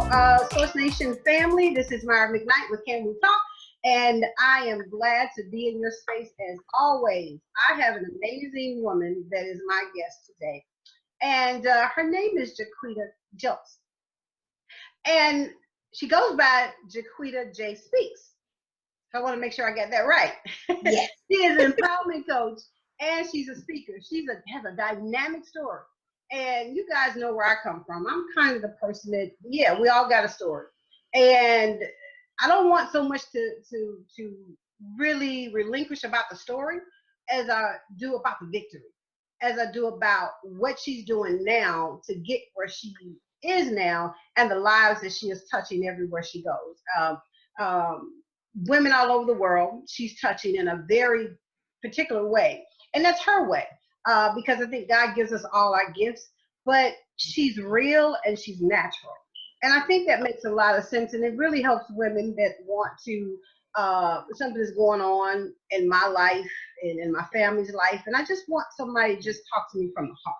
Source Nation family. This is Myra McKnight with Can We Talk? And I am glad to be in your space as always. I have an amazing woman that is my guest today. And her name is Chiquita Jelks. And she goes by Chiquita J Speaks. So I want to make sure I get that right. Yes. She is an empowerment coach and she's a speaker. Has a dynamic story. And you guys know where I come from. I'm kind of the person that, yeah, we all got a story. And I don't want so much to really relinquish about the story as I do about the victory, as I do about what she's doing now to get where she is now and the lives that she is touching everywhere she goes. Women all over the world, she's touching in a very particular way. And that's her way. Because I think God gives us all our gifts, but she's real and she's natural. And I think that makes a lot of sense. And it really helps women that want to, something is going on in my life and in my family's life. And I just want somebody to just talk to me from the heart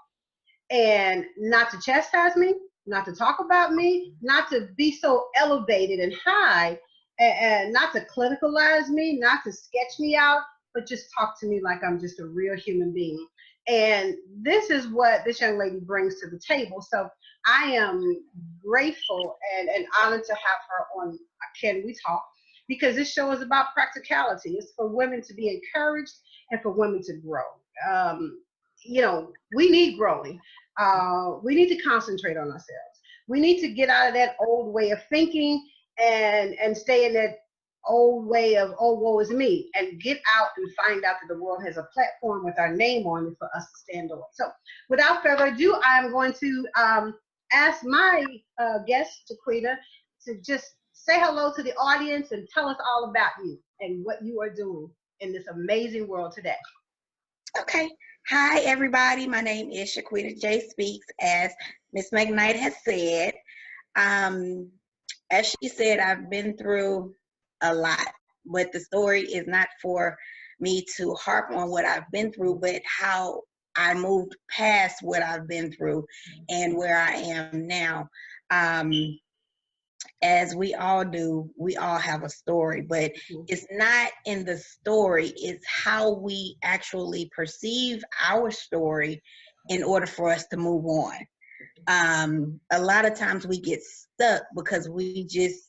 and not to chastise me, not to talk about me, not to be so elevated and high and not to clinicalize me, not to sketch me out, but just talk to me like I'm just a real human being. And this is what this young lady brings to the table. So I am grateful and honored to have her on Can We Talk, because this show is about practicality. It's for women to be encouraged and for women to grow. You know, we need growing. We need to concentrate on ourselves. We need to get out of that old way of thinking and stay in that old way of, oh, woe is me, and get out and find out that the world has a platform with our name on it for us to stand on. So without further ado, I'm going to ask my guest, Chiquita, to just say hello to the audience and tell us all about you and what you are doing in this amazing world today. Okay. Hi, everybody. My name is Chiquita J Speaks, as Miss McKnight has said. As she said, I've been through a lot, but the story is not for me to harp on what I've been through, but how I moved past what I've been through and where I am now. As we all do, we all have a story, but it's not in the story, it's how we actually perceive our story in order for us to move on. A lot of times we get stuck because we just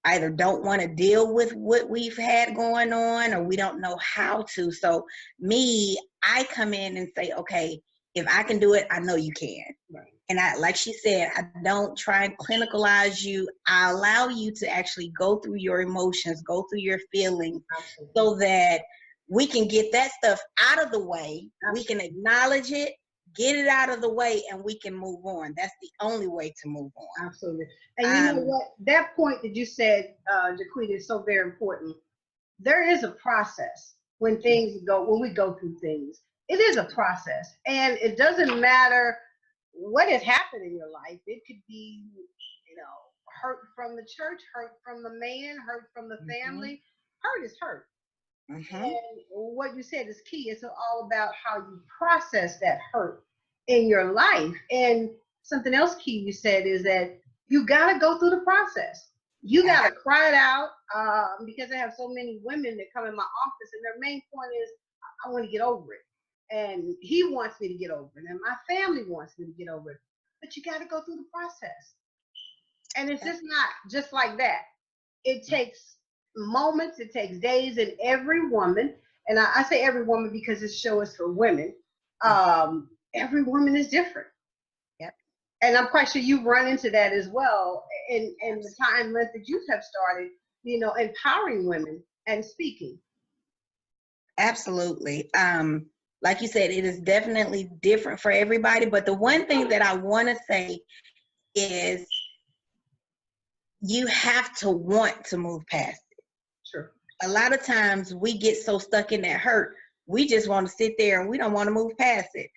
either don't want to deal with what we've had going on or we don't know how to. So me, I come in and say, okay, if I can do it, I know you can. Right. And I, like she said, I don't try and clinicalize you. I allow you to actually go through your emotions, go through your feelings. Absolutely. So that we can get that stuff out of the way. Absolutely. We can acknowledge it, get it out of the way, and we can move on. That's the only way to move on. Absolutely. And you know what? That point that you said, Chiquita, is so very important. There is a process when we go through things. It is a process. And it doesn't matter what has happened in your life. It could be, you know, hurt from the church, hurt from the man, hurt from the family. Hurt is hurt. And what you said is key. It's all about how you process that hurt in your life. And something else key you said is that you got to go through the process. You got to cry it out because I have so many women that come in my office and their main point is, I want to get over it. And he wants me to get over it. And my family wants me to get over it. But you got to go through the process. And it's just not just like that. It takes moments, it takes days, and every woman, and I say every woman because this show is for women, every woman is different. Yep. And I'm quite sure you've run into that as well in the time length that you have started, you know, empowering women and speaking. Absolutely. Like you said, it is definitely different for everybody. But the one thing that I want to say is you have to want to move past it. Sure. A lot of times we get so stuck in that hurt, we just want to sit there and we don't want to move past it.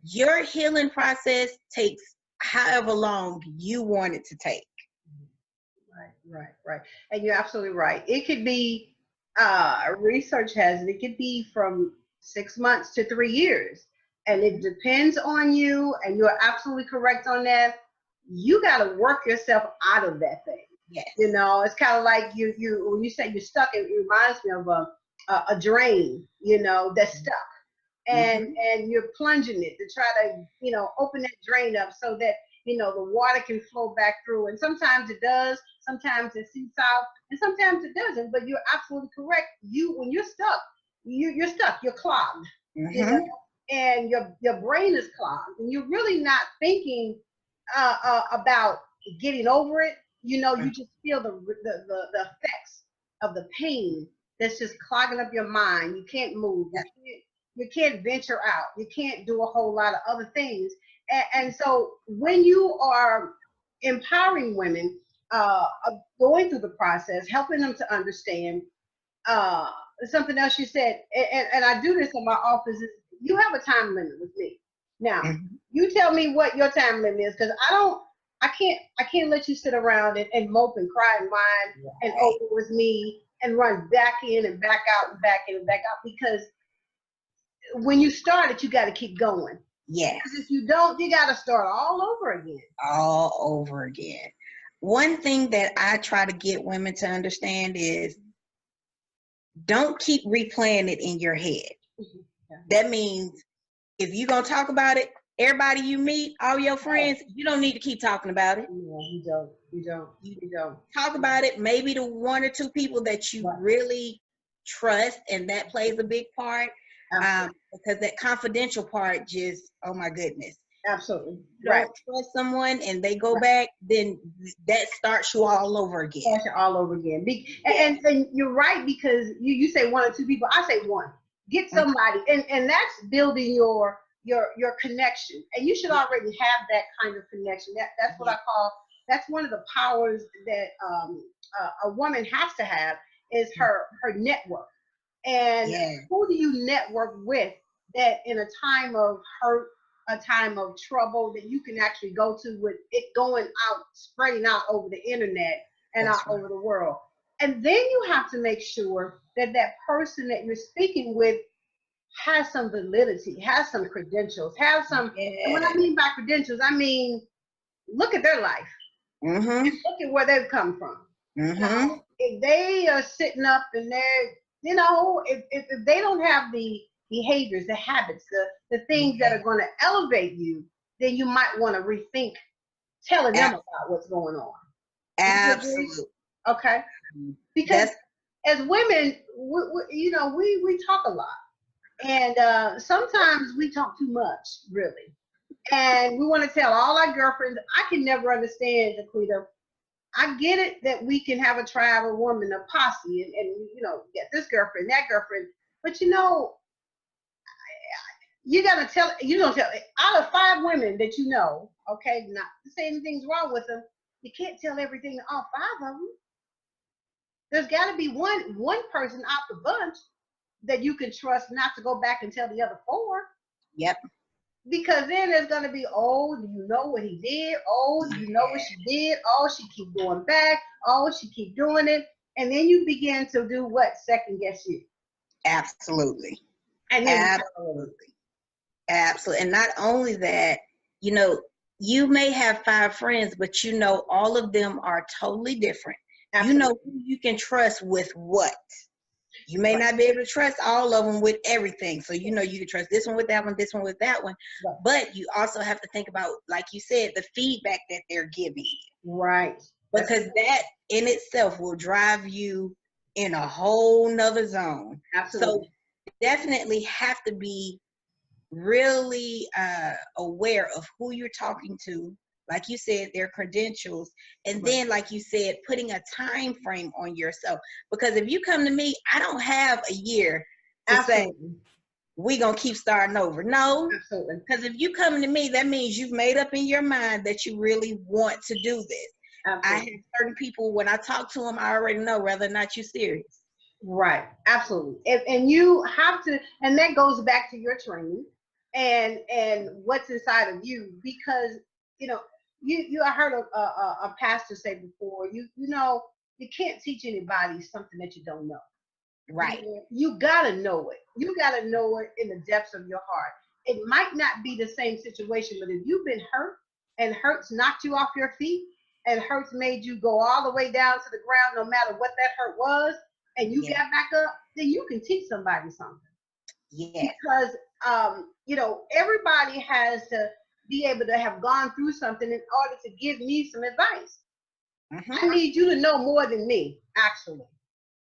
Your healing process takes however long you want it to take. Right. And you're absolutely right. It could be, research has it could be from 6 months to 3 years. And it depends on you, and you're absolutely correct on that. you got to work yourself out of that thing. Yes. You know, it's kind of like you when you say you're stuck, it reminds me of a drain, you know, that's stuck. And you're plunging it to try to, you know, open that drain up so that, you know, the water can flow back through. And sometimes it does, sometimes it seeps out, and sometimes it doesn't. But you're absolutely correct. When you're stuck, you're stuck, you're clogged, you know, and your brain is clogged, and you're really not thinking about getting over it. You know, you just feel the effects of the pain that's just clogging up your mind. You can't move. You can't venture out. You can't do a whole lot of other things. And so when you are empowering women, going through the process, helping them to understand, something else you said, and I do this in my office, is you have a time limit with me. Now, you tell me what your time limit is, because I can't let you sit around and mope and cry and whine and open with me and run back in and back out and back in and back out, because when you start it, you got to keep going. Yes. Because if you don't, you got to start all over again. All over again. One thing that I try to get women to understand is don't keep replaying it in your head. That means if you're going to talk about it, everybody you meet, all your friends, you don't need to keep talking about it. No, you don't. Talk about it, maybe to one or two people that you really trust, and that plays a big part. Because that confidential part just, oh my goodness. Absolutely. Don't trust someone and they go back, then that starts you all over again. All over again. And you're right, because you say one or two people, I say one. Get somebody, and that's building your connection. And you should already have that kind of connection. That's what I call, that's one of the powers that a woman has to have, is her network. And who do you network with that in a time of hurt, a time of trouble, that you can actually go to, with it going out, spreading out over the internet and out over the world. And then you have to make sure that that person that you're speaking with has some validity, has some credentials, has some, and what I mean by credentials, I mean, look at their life. And look at where they've come from. You know, if they are sitting up and they're, you know, if they don't have the behaviors, the habits, the things that are going to elevate you, then you might want to rethink telling them about what's going on. Absolutely. Okay. Because as women, we talk a lot, and sometimes we talk too much, really. And we want to tell all our girlfriends. I can never understand, Chiquita. I get it that we can have a tribe, a woman, a posse, and you know, get this girlfriend, that girlfriend. But you know, you don't tell out of 5 women that you know, okay, not to say anything's wrong with them, you can't tell everything to all 5 of them. There's got to be one person out the bunch that you can trust not to go back and tell the other 4. Yep. Because then there's going to be, oh, do you know what he did? Oh, do you know what she did? Oh, she keep going back. Oh, she keep doing it. And then you begin to do what? Second guess you. Absolutely. And then Absolutely. And not only that, you know, you may have 5 friends, but you know, all of them are totally different. Absolutely. You know who you can trust with what. You may not be able to trust all of them with everything. So, you know, you can trust this one with that one, this one with that one. Right. But you also have to think about, like you said, the feedback that they're giving you. Right. Because that in itself will drive you in a whole nother zone. Absolutely. So definitely have to be really aware of who you're talking to. Like you said, their credentials, and then, like you said, putting a time frame on yourself. Because if you come to me, I don't have a year to say we're gonna keep starting over. No, because if you come to me, that means you've made up in your mind that you really want to do this. Absolutely. I have certain people, when I talk to them, I already know whether or not you're serious. Right. Absolutely. And you have to, and that goes back to your training and what's inside of you, because you know. I heard a pastor say before, you know, you can't teach anybody something that you don't know. Right. You gotta know it. You gotta know it in the depths of your heart. It might not be the same situation, but if you've been hurt, and hurts knocked you off your feet, and hurts made you go all the way down to the ground no matter what that hurt was, and you got back up, then you can teach somebody something. Yeah. Because you know, everybody has to be able to have gone through something in order to give me some advice. I need you to know more than me, actually.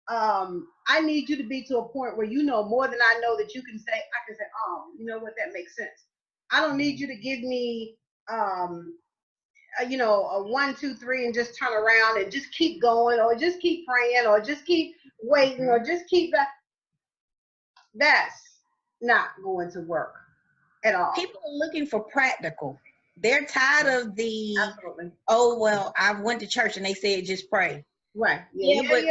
I need you to be to a point where you know more than I know, that you can say, I can say, oh, you know what, that makes sense. I don't need you to give me, you know, a 1, 2, 3 and just turn around and just keep going, or just keep praying, or just keep waiting, or just keep that. That's not going to work at all. People are looking for practical. They're tired of the, Absolutely. oh, well, I went to church and they said just pray. Right. Yeah, but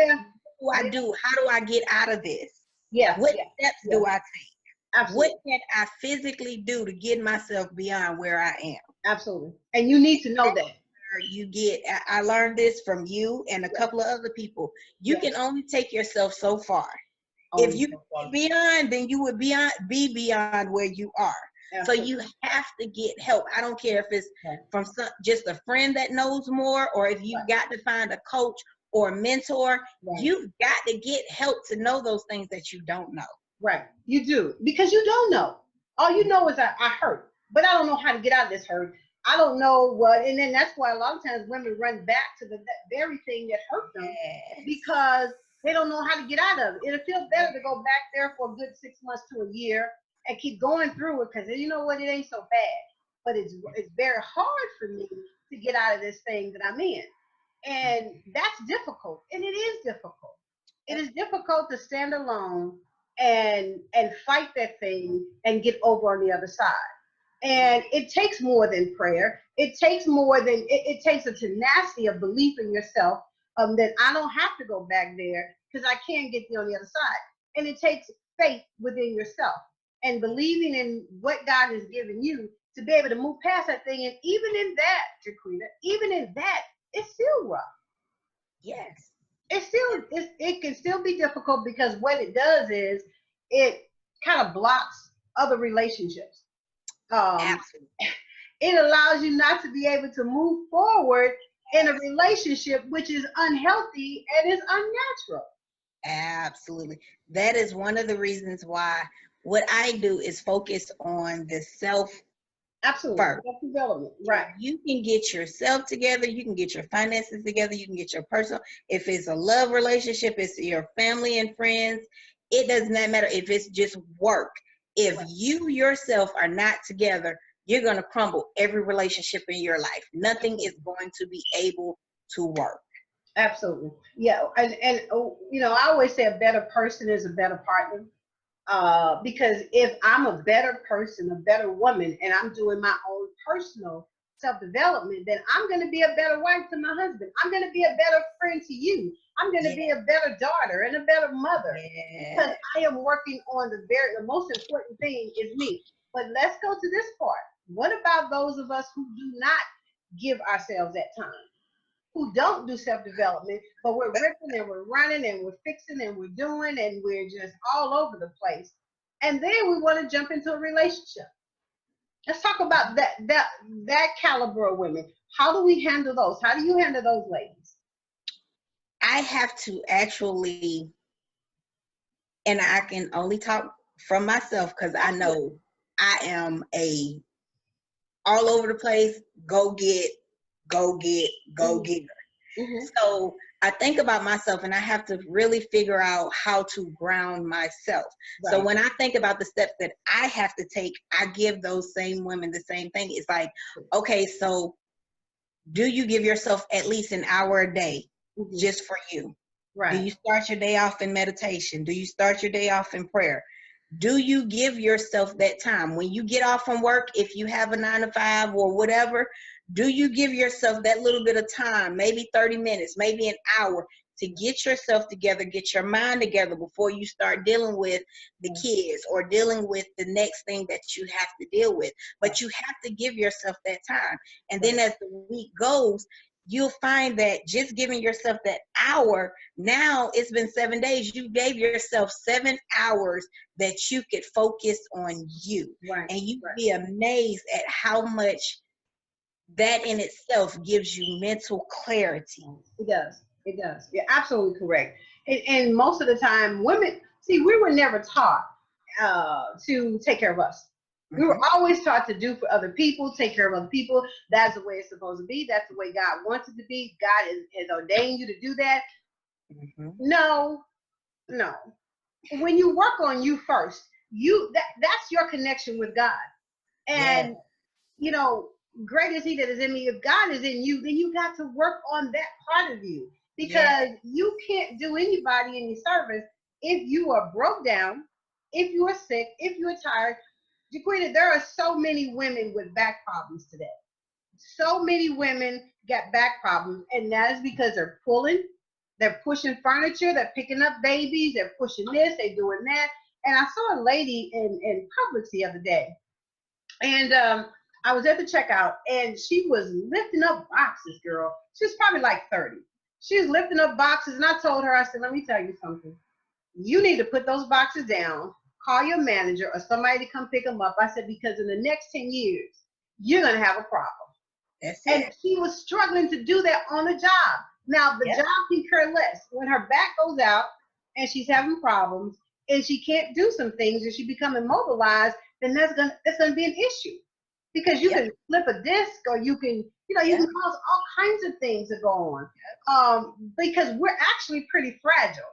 what do I do? How do I get out of this? Yes. What steps do I take? Absolutely. What can I physically do to get myself beyond where I am? Absolutely. And you need to know that. You get, I learned this from you and a couple of other people. You can only take yourself so far. If you get beyond, then you would be beyond where you are. Absolutely. So you have to get help. I don't care if it's from just a friend that knows more, or if you've got to find a coach or a mentor. You've got to get help to know those things that you don't know. Right. You do. Because you don't know. All you know is I hurt, but I don't know how to get out of this hurt. I don't know what, and then that's why a lot of times women run back to that very thing that hurt them, because they don't know how to get out of it. It'll feel better to go back there for a good 6 months to a year and keep going through it, because you know what, it ain't so bad. But it's very hard for me to get out of this thing that I'm in. And that's difficult. And it is difficult. It is difficult to stand alone and fight that thing and get over on the other side. And it takes more than prayer. It takes more than, it takes a tenacity of belief in yourself, that I don't have to go back there, because I can get there on the other side. And it takes faith within yourself and believing in what God has given you to be able to move past that thing. And even in that, Chiquita, even in that, it's still rough. Yes. It can still be difficult, because what it does is it kind of blocks other relationships. It allows you not to be able to move forward in a relationship which is unhealthy and is unnatural. Absolutely. That is one of the reasons why what I do is focus on the self. Absolutely. Self-development. Right. You can get yourself together. You can get your finances together. You can get your personal. If it's a love relationship, it's your family and friends. It does not matter if it's just work. If you yourself are not together, you're going to crumble every relationship in your life. Nothing is going to be able to work. Absolutely. Yeah. And you know, I always say a better person is a better partner. Because if I'm a better person, a better woman, and I'm doing my own personal self-development, then I'm going to be a better wife to my husband. I'm going to be a better friend to you. I'm going to be a better daughter and a better mother, because I am working on the most important thing is me. But let's go to this part. What about those of us who do not give ourselves that time? Who don't do self-development, but we're ripping and we're running and we're fixing and we're doing and we're just all over the place. And then we want to jump into a relationship. Let's talk about that caliber of women. How do we handle those? How do you handle those ladies? I have to actually, and I can only talk from myself, because I know I am a all over the place, go getter. So I think about myself, and I have to really figure out how to ground myself. Right. So when I think about the steps that I have to take, I give those same women the same thing. It's like, okay, so do you give yourself at least an hour a day just for you? Right. Do you start your day off in meditation? Do you start your day off in prayer? Do you give yourself that time? When you get off from work, if you have a 9 to 5 or whatever, do you give yourself that little bit of time, maybe 30 minutes, maybe an hour, to get yourself together, get your mind together before you start dealing with the kids or dealing with the next thing that you have to deal with? But you have to give yourself that time. And then as the week goes, you'll find that just giving yourself that hour, now it's been 7 days, you gave yourself 7 hours that you could focus on you. Right. And you'd be amazed at how much that in itself gives you mental clarity. It does. It does. You're absolutely correct. And most of the time, women, see, we were never taught to take care of us. We were always taught to do for other people, take care of other people. That's the way it's supposed to be. That's the way God wants it to be. God has ordained you to do that. No, no. When you work on you first, that's your connection with God. And you know, great is He that is in me. If God is in you, then you got to work on that part of you, because you can't do anybody any service if you are broke down, if you are sick, if you are tired. Chiquita, there are so many women with back problems today. So many women get back problems, and that is because they're pushing furniture, they're picking up babies, they're pushing this, they're doing that. And I saw a lady in Publix the other day, and I was at the checkout, and she was lifting up boxes, girl. She was probably like 30. She was lifting up boxes, and I told her, I said, let me tell you something. You need to put those boxes down, call your manager or somebody to come pick them up. I said, because in the next 10 years, you're going to have a problem. That's And it. she was struggling to do that on the job. Now, the job can care less. When her back goes out and she's having problems and she can't do some things and she become immobilized, then that's gonna be an issue. Because you can flip a disc, or you can cause all kinds of things to go on. Because we're actually pretty fragile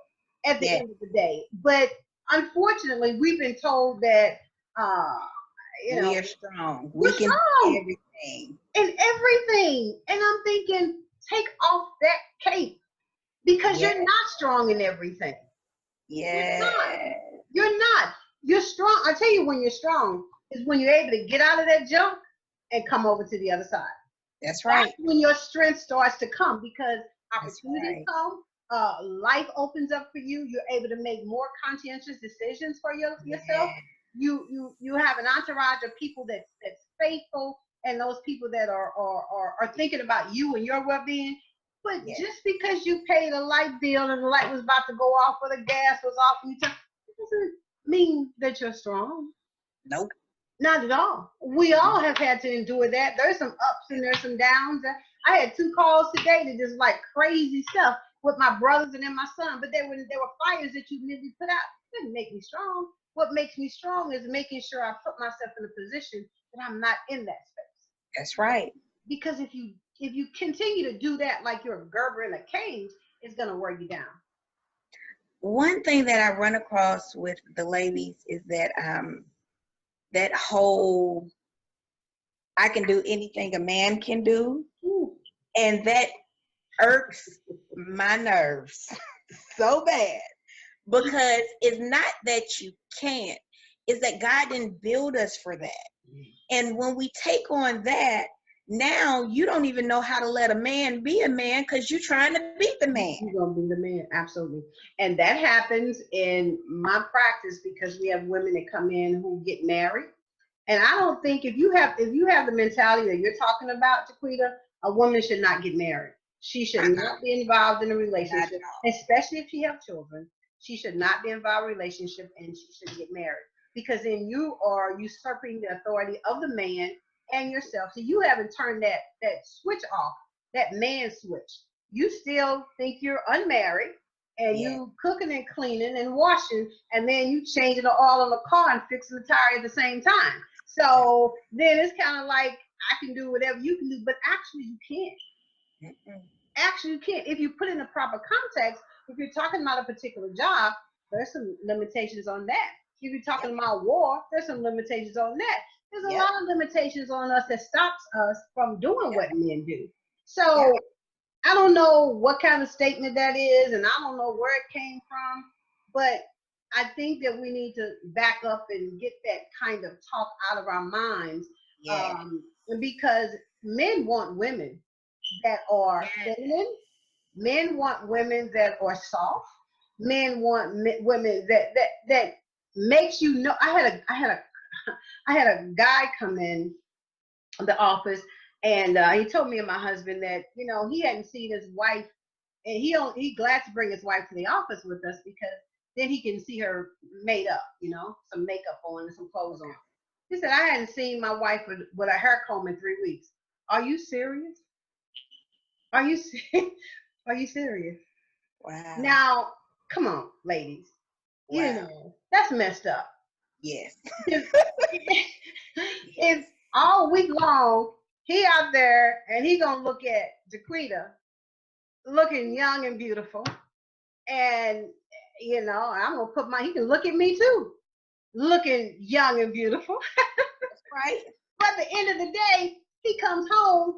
at the end of the day. But unfortunately, we've been told that we are strong. We're We can strong. do everything. And everything. And I'm thinking, take off that cape, because you're not strong in everything. Yeah. You're not. You're strong. I tell you, when you're strong is when you're able to get out of that junk and come over to the other side. That's right. That's when your strength starts to come, because opportunities come, life opens up for you. You're able to make more conscientious decisions for yourself. You have an entourage of people that's faithful, and those people that are thinking about you and your well-being. But just because you paid a light bill and the light was about to go off, or the gas was off, and it doesn't mean that you're strong. Nope. Not at all. We all have had to endure that. There's some ups and there's some downs. I had 2 calls today that just like crazy stuff with my brothers and then my son, but there were fires that you literally put out. It didn't make me strong. What makes me strong is making sure I put myself in a position that I'm not in that space. That's right. Because if you continue to do that like you're a Gerber in a cage, it's gonna wear you down. One thing that I run across with the ladies is that that whole I can do anything a man can do. Ooh. And that irks my nerves so bad, because it's not that you can't, it's that God didn't build us for that. And when we take on that, now you don't even know how to let a man be a man, because you're trying to be the man. You're gonna be the man, absolutely. And that happens in my practice, because we have women that come in who get married. And I don't think if you have the mentality that you're talking about, Chiquita, a woman should not get married. She should not be involved in a relationship, especially if she have children. She should not be involved in a relationship, and she should get married, because then you are usurping the authority of the man and yourself. So you haven't turned that switch off, that man switch. You still think you're unmarried, and you cooking and cleaning and washing, and then you changing the oil on the car and fixing the tire at the same time. So then it's kind of like, I can do whatever you can do, but actually you can't. Actually you can't. If you put in the proper context, if you're talking about a particular job, there's some limitations on that. If you're talking about war, there's some limitations on that. There's a lot of limitations on us that stops us from doing what men do. So I don't know what kind of statement that is, and I don't know where it came from, but I think that we need to back up and get that kind of talk out of our minds, because men want women that are feminine. Men want women that are soft. Men want women that makes you know. I had a guy come in the office, and he told me and my husband that he hadn't seen his wife, and he glad to bring his wife to the office with us, because then he can see her made up, some makeup on and some clothes on. He said, I hadn't seen my wife with a hair comb in 3 weeks. Are you serious? Are you are you serious? Wow. Now, come on, ladies. You Wow. know, that's messed up. Yes. If, Yes. if all week long he out there and he gonna look at Chiquita looking young and beautiful, and I'm gonna put he can look at me too, looking young and beautiful. That's right. But at the end of the day, he comes home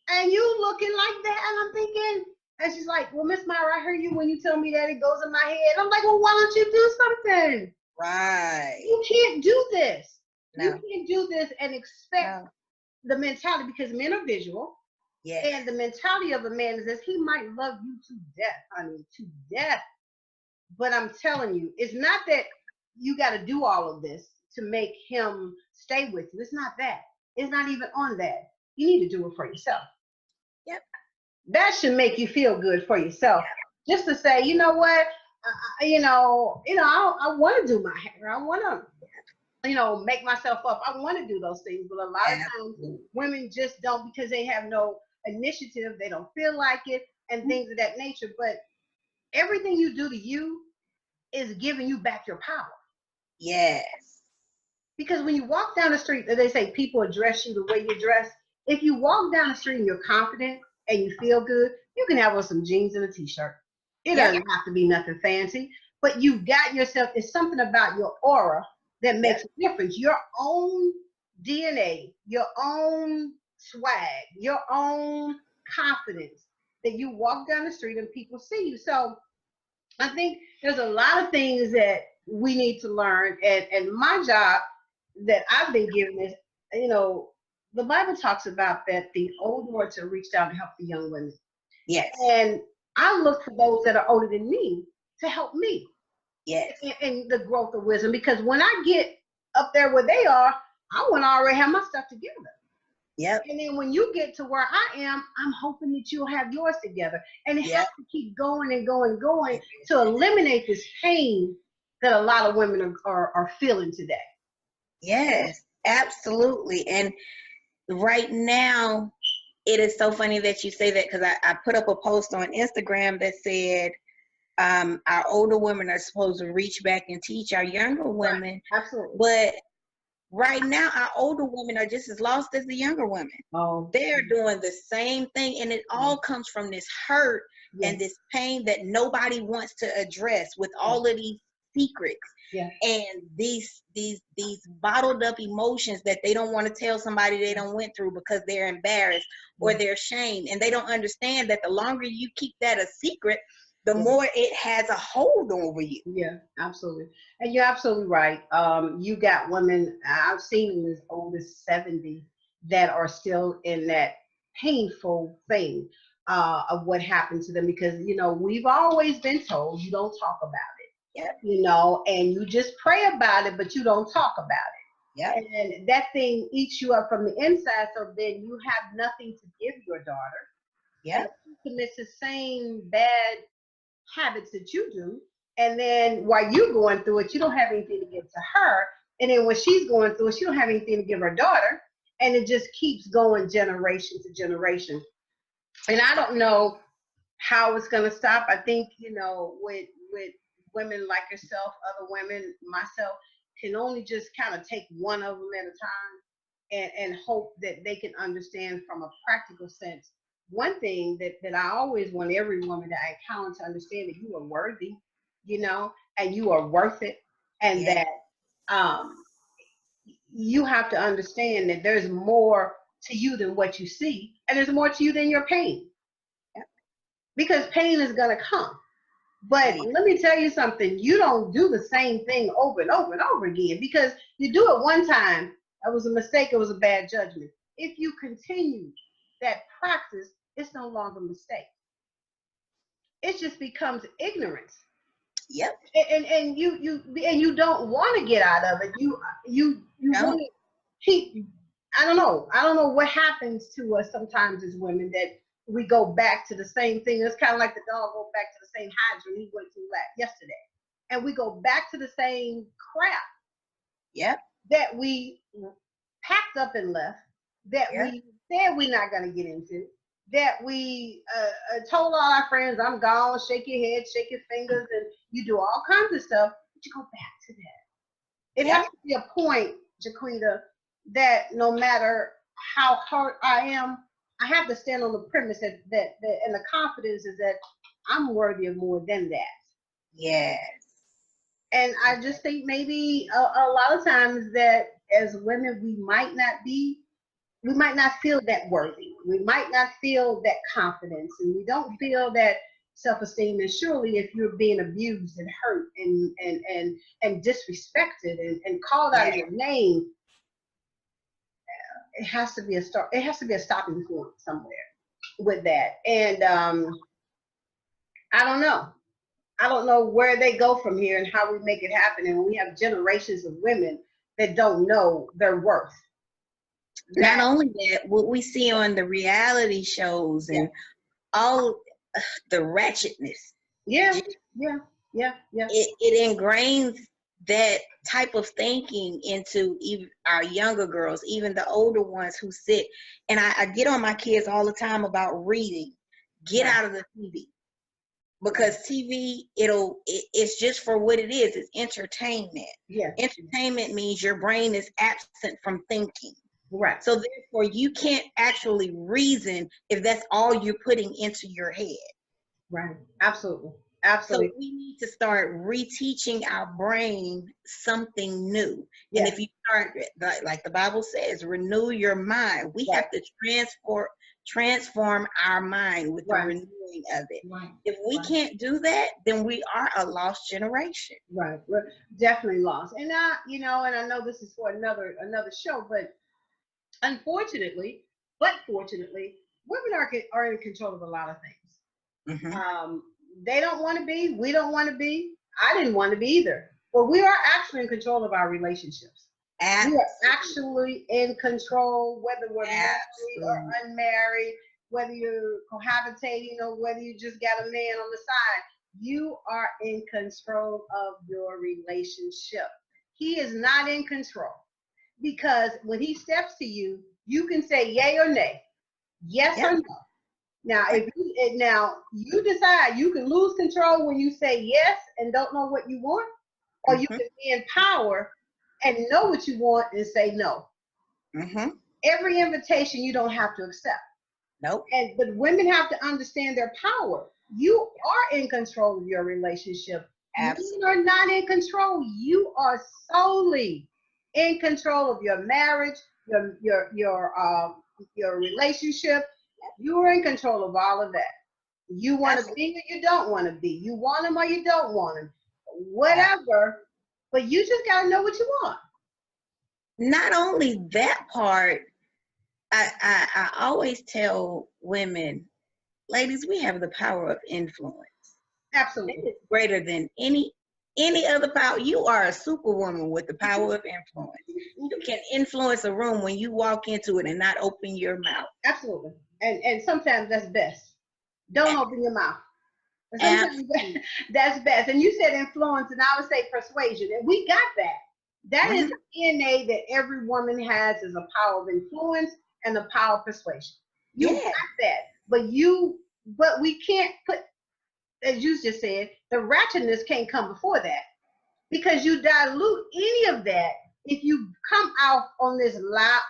and you looking like that, and I'm thinking, and she's like, well, Miss Myra, I heard you when you tell me that, it goes in my head. I'm like, well, why don't you do something? Right. You can't do this. No. You can't do this and expect No. the mentality, because men are visual. Yes. And the mentality of a man is this: he might love you to death, honey, to death. But I'm telling you, it's not that you got to do all of this to make him stay with you. It's not that. It's not even on that. You need to do it for yourself. Yep. That should make you feel good for yourself. Just to say, you know what, I want to do my hair. I want to, make myself up. I want to do those things. But a lot of times women just don't, because they have no initiative. They don't feel like it and things of that nature. But everything you do to you is giving you back your power. Yes. Because when you walk down the street, they say people address you the way you dress. If you walk down the street and you're confident and you feel good, you can have on some jeans and a t-shirt. It doesn't have to be nothing fancy, but you've got yourself, it's something about your aura that makes a difference. Your own DNA, your own swag, your own confidence, that you walk down the street and people see you. So I think there's a lot of things that we need to learn. And my job that I've been given is, the Bible talks about that the old ones to reach out and help the young women. Yes. And I look for those that are older than me to help me. Yes. In the growth of wisdom. Because when I get up there where they are, I want to already have my stuff together. Yep. And then when you get to where I am, I'm hoping that you'll have yours together. And it has to keep going and going and going to eliminate this pain that a lot of women are feeling today. Yes, absolutely. And right now, it is so funny that you say that, because I put up a post on Instagram that said, our older women are supposed to reach back and teach our younger women. Right. Absolutely. But right now, our older women are just as lost as the younger women. Oh. They're doing the same thing, and it all comes from this hurt and this pain that nobody wants to address, with all of these secrets and these bottled up emotions that they don't want to tell somebody they don't went through, because they're embarrassed or they're ashamed, and they don't understand that the longer you keep that a secret, the more it has a hold over you. Yeah, absolutely. And you're absolutely right. You got women, I've seen as old as 70, that are still in that painful thing of what happened to them, because, we've always been told you don't talk about it, and you just pray about it, but you don't talk about it. Yep. And that thing eats you up from the inside, so then you have nothing to give your daughter. Yep. And she commits the same bad habits that you do, and then while you're going through it, you don't have anything to give to her, and then when she's going through it, she don't have anything to give her daughter, and it just keeps going generation to generation. And I don't know how it's going to stop. I think, with women like yourself, other women, myself, can only just kind of take one of them at a time, and hope that they can understand from a practical sense. One thing that I always want every woman that I encounter to understand, that you are worthy, and you are worth it, and that you have to understand that there's more to you than what you see, and there's more to you than your pain. Because pain is going to come. But let me tell you something, you don't do the same thing over and over and over again, because you do it one time, it was a mistake, it was a bad judgment. If you continue that practice, it's no longer a mistake. It just becomes ignorance. Yep. And you don't want to get out of it. You want to keep. I don't know what happens to us sometimes as women, that we go back to the same thing. It's kind of like the dog go back to the same hydrant he went to yesterday, and we go back to the same crap. Yep. That we packed up and left. that we said we're not going to get into, that we told all our friends, I'm gone, shake your head, shake your fingers, and you do all kinds of stuff, but you go back to that. It has to be a point, Chiquita, that no matter how hurt I am, I have to stand on the premise that and the confidence is that I'm worthy of more than that. Yes. And I just think maybe a lot of times that as women, we might not feel that worthy. We might not feel that confidence, and we don't feel that self-esteem. And surely if you're being abused and hurt and disrespected and called out of your name, it has to be a start. It has to be a stopping point somewhere with that. And I don't know. I don't know where they go from here and how we make it happen. And we have generations of women that don't know their worth. Not only that, what we see on the reality shows and all the ratchetness. Yeah. It ingrains that type of thinking into even our younger girls, even the older ones who sit. And I get on my kids all the time about reading. Get out of the TV. Because TV, it's just for what it is. It's entertainment. Yeah. Entertainment means your brain is absent from thinking. Right. So therefore, you can't actually reason if that's all you're putting into your head. Right. Absolutely. Absolutely. So we need to start reteaching our brain something new. Yeah. And if you start, like the Bible says, renew your mind. We have to transform our mind with the renewing of it. Right. If we can't do that, then we are a lost generation. Right. We're definitely lost. And and I know this is for another show, but fortunately, women are in control of a lot of things. Mm-hmm. They don't want to be. We don't want to be. I didn't want to be either. But we are actually in control of our relationships. We are actually in control, whether we're married or unmarried, whether you're cohabitating or whether you just got a man on the side. You are in control of your relationship. He is not in control, because when he steps to you, you can say yay or nay, yes or no. Now, if you decide, you can lose control when you say yes and don't know what you want, or you can be in power and know what you want and say no. Every invitation you don't have to accept. Nope. But women have to understand their power. You are in control of your relationship. Absolutely. You are not in control. You are solely in control of your marriage, your relationship. You are in control of all of that. You want to be or you don't want to be. You want them or you don't want them. Whatever. But you just got to know what you want. Not only that part, I always tell women, ladies, we have the power of influence. Absolutely. It's greater than any other power. You are a superwoman with the power of influence. You can influence a room when you walk into it and not open your mouth. Absolutely. And sometimes that's best. Don't open your mouth. Sometimes that's best. And you said influence, and I would say persuasion. And we got that. That is the DNA that every woman has, is a power of influence and the power of persuasion. You got that. But we can't put, as you just said, the ratchetness can't come before that, because you dilute any of that if you come out on this loud,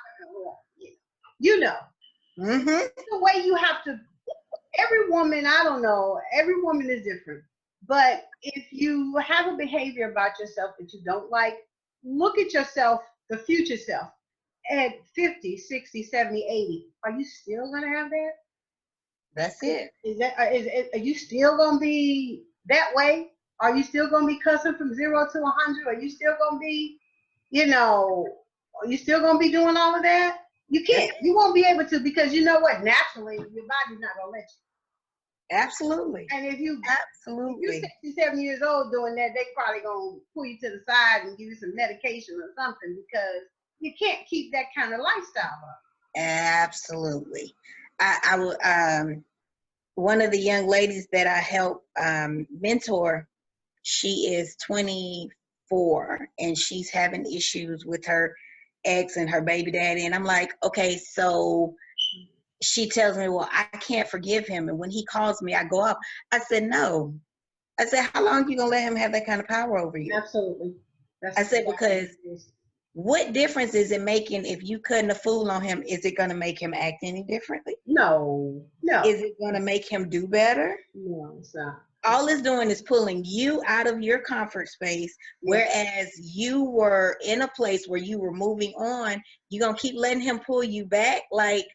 It's the way you have to. Every woman, I don't know, every woman is different. But if you have a behavior about yourself that you don't like, look at yourself, the future self, at 50, 60, 70, 80. Are you still going to have that? That's it. Are you still going to be that way? Are you still going to be cussing from 0 to 100? Are you still going to be, are you still going to be doing all of that? You can't. You won't be able to, because you know what? Naturally, your body's not going to let you. Absolutely. And if you're 67 years old doing that, they probably going to pull you to the side and give you some medication or something, because you can't keep that kind of lifestyle up. Absolutely. I will. One of the young ladies that I help mentor, she is 24 and she's having issues with her ex and her baby daddy. And I'm like, okay, so she tells me, well, I can't forgive him. And when he calls me, I go up. I said, no. I said, how long are you going to let him have that kind of power over you? Absolutely. I said, because what difference is it making if you cutting a fool on him? Is it going to make him act any differently? No. Is it going to make him do better? No, it's not. All it's doing is pulling you out of your comfort space, whereas you were in a place where you were moving on. You're going to keep letting him pull you back. Like,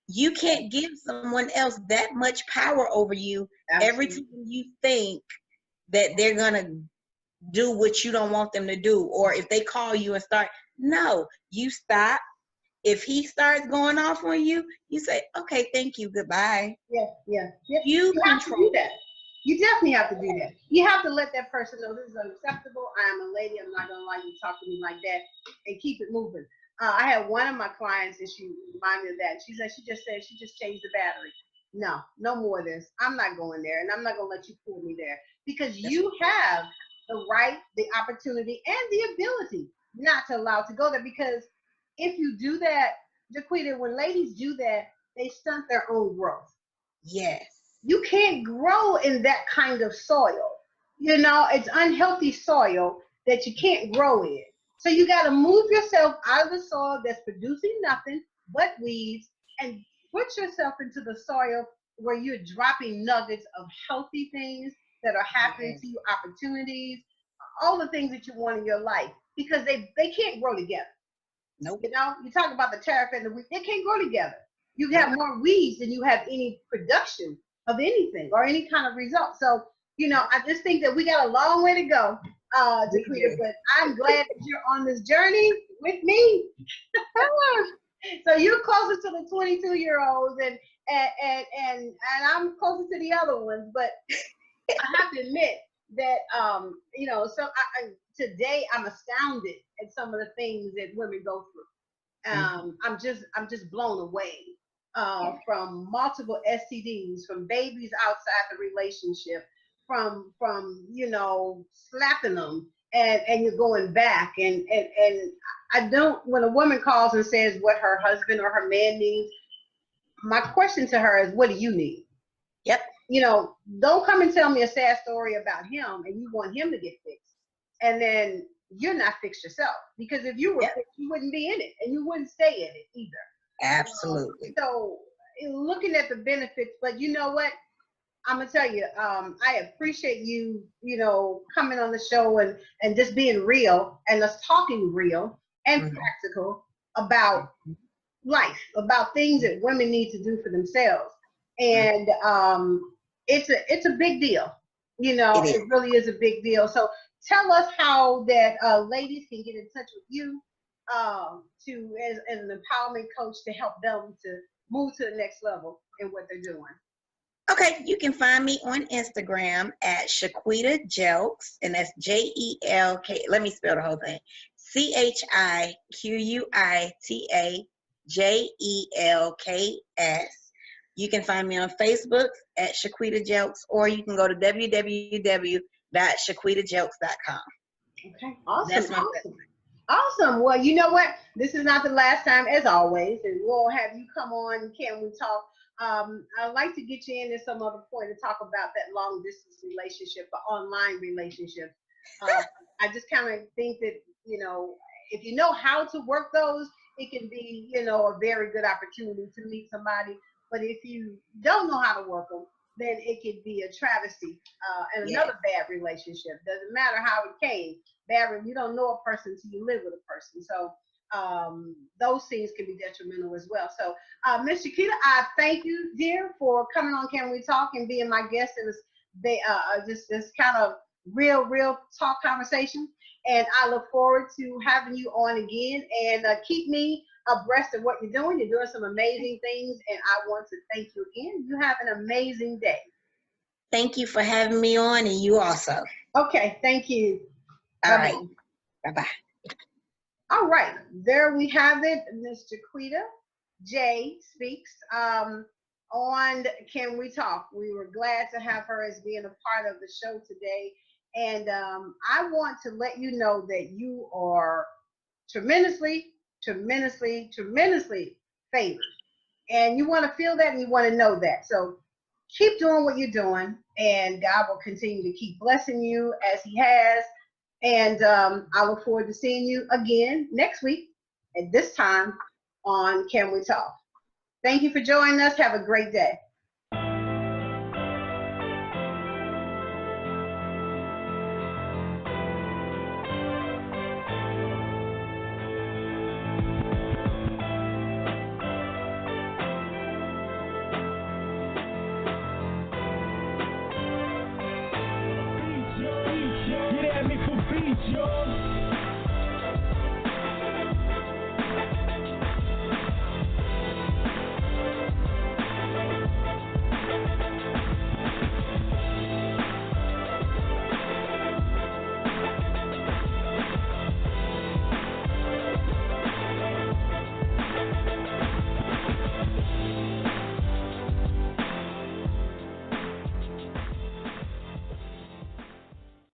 you can't give someone else that much power over you. Absolutely. Every time you think that they're going to do what you don't want them to do, or if they call you and start, no, you stop. If he starts going off on you, you say, okay, thank you, goodbye. Yeah. You have to do that. You definitely have to do that. You have to let that person know this is unacceptable. I am a lady. I'm not going to allow you to talk to me like that, and keep it moving. I had one of my clients, and she reminded me of that. She just changed the battery. No more of this. I'm not going there, and I'm not going to let you pull me there, because you have the right, the opportunity, and the ability not to allow it to go there. Because if you do that, Chiquita, when ladies do that, they stunt their own growth. Yes. You can't grow in that kind of soil. You know, it's unhealthy soil that you can't grow in. So you got to move yourself out of the soil that's producing nothing but weeds, and put yourself into the soil where you're dropping nuggets of healthy things that are happening to you, opportunities, all the things that you want in your life, because they can't grow together. Nope. You know, you talk about the tariff and the wheat, they can't grow together. You have more weeds than you have any production of anything or any kind of result. So, you know, I just think that we got a long way to go, Chiquita, but I'm glad that you're on this journey with me. So you're closer to the 22-year-olds and I'm closer to the other ones, but I have to admit that, you know, so today I'm astounded at some of the things that women go through. I'm just blown away from multiple STDs, from babies outside the relationship, from you know, slapping them and you're going back and I don't, when a woman calls and says what her husband or her man needs, my question to her is, what do you need? Yep. You know, don't come and tell me a sad story about him and you want him to get fixed, and then you're not fixed yourself, because if you were fixed, you wouldn't be in it and you wouldn't stay in it either. Absolutely. So looking at the benefits, but you know what? I'm gonna tell you, I appreciate you, you know, coming on the show and just being real and us talking real and practical about life, about things that women need to do for themselves. And it's a big deal. You know, it really is a big deal. So tell us how that ladies can get in touch with you to as an empowerment coach to help them to move to the next level in what they're doing. Okay, you can find me on Instagram at Chiquita Jelks, and that's Jelk. Let me spell the whole thing. ChiquitaJelks. You can find me on Facebook at Chiquita Jelks, or you can go to www.chiquitajelks.com. Okay, awesome. Awesome. Well, you know what? This is not the last time, as always, and we'll have you come on. Can we talk? I'd like to get you in at some other point to talk about that long distance relationship, the online relationship. I just kind of think that, you know, if you know how to work those, it can be, you know, a very good opportunity to meet somebody. But if you don't know how to work them, then it could be a travesty and another bad relationship. Doesn't matter how it came. You don't know a person until you live with a person. So those things can be detrimental as well. So Ms. Chiquita, I thank you, dear, for coming on Can We Talk and being my guest in this kind of real talk conversation. And I look forward to having you on again, and keep me abreast of what you're doing. You're doing some amazing things, and I want to thank you again. You have an amazing day. Thank you for having me on, and you also. Okay, thank you. All right. Bye-bye. All right, there we have it. Ms. Chiquita J speaks on Can We Talk. We were glad to have her as being a part of the show today. And I want to let you know that you are tremendously tremendously, tremendously favored. And you want to feel that and you want to know that. So keep doing what you're doing, and God will continue to keep blessing you as He has. And I look forward to seeing you again next week at this time on Can We Talk. Thank you for joining us. Have a great day. Get at me for beats, yo.